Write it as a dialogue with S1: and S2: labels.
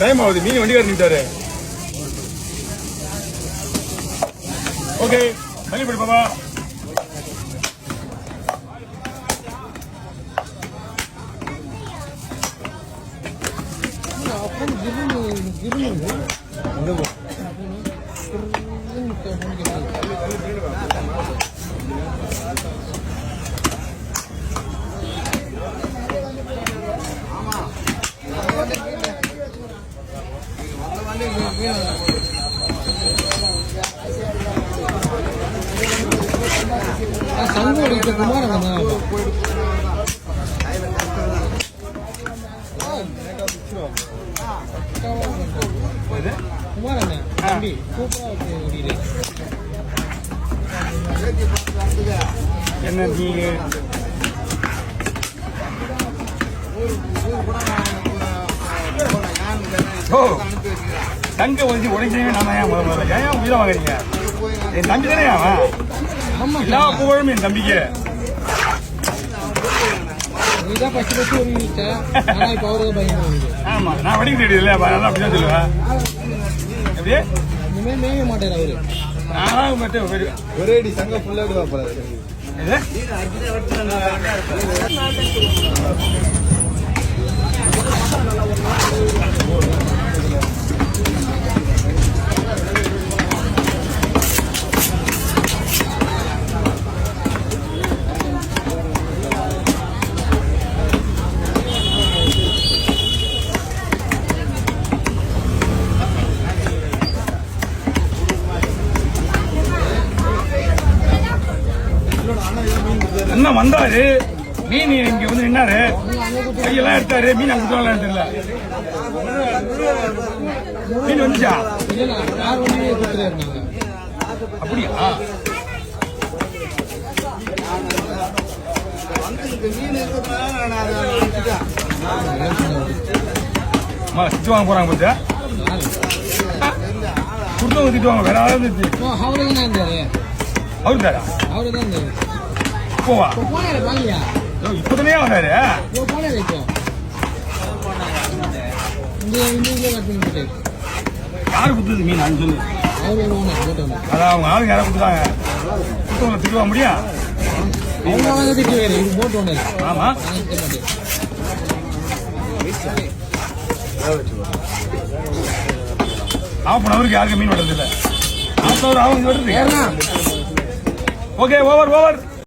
S1: Time ஆகுது. மீன் வண்டிக்காரர் நின்றாரு. Okay தள்ளிப்படி Baba. என்ன நீங்க தங்க வந்து உடைக்கிறீங்க. நாம ஏன் உயிரை வாங்குறீங்க? என் தம்பி தானே அவன். எல்லா புகழும் என் தம்பிக்கு. ஆமா நான் வடிக்க தெரியுது. அப்படிதான் சொல்லுவேன். எப்படி மேய மாட்டேன் அவரு. நான் மட்டும் ஒரே அடி சங்க ஃபுல்லா அண்ணன் வந்தாரு. மீன் இங்க வந்து நின்னாரு. கையெல்லாம் எடுத்தாரு. மீன் அங்க குடுக்கலாம் தெரியல. மீன் வந்துச்சா? அப்படியா? திட்டு வாங்க போறாங்க. பச்சா குடுத்தவங்க திட்டுவாங்க. வேற யாராவது அவரு தாரா? போவா இப்பதானே வராரு. யாரு குடுத்தது மீன்? நான் சொல்லு. அதான் அவங்க ஆளுங்க யாரும் குடுத்தாங்க. குடுத்தவங்க திட்டுவா முடியும். ஆமா ஹாஃப் யாருக்கு மீன் வர்றது இல்லை. ஹாஃப் அவங்க வருது. Okay over over.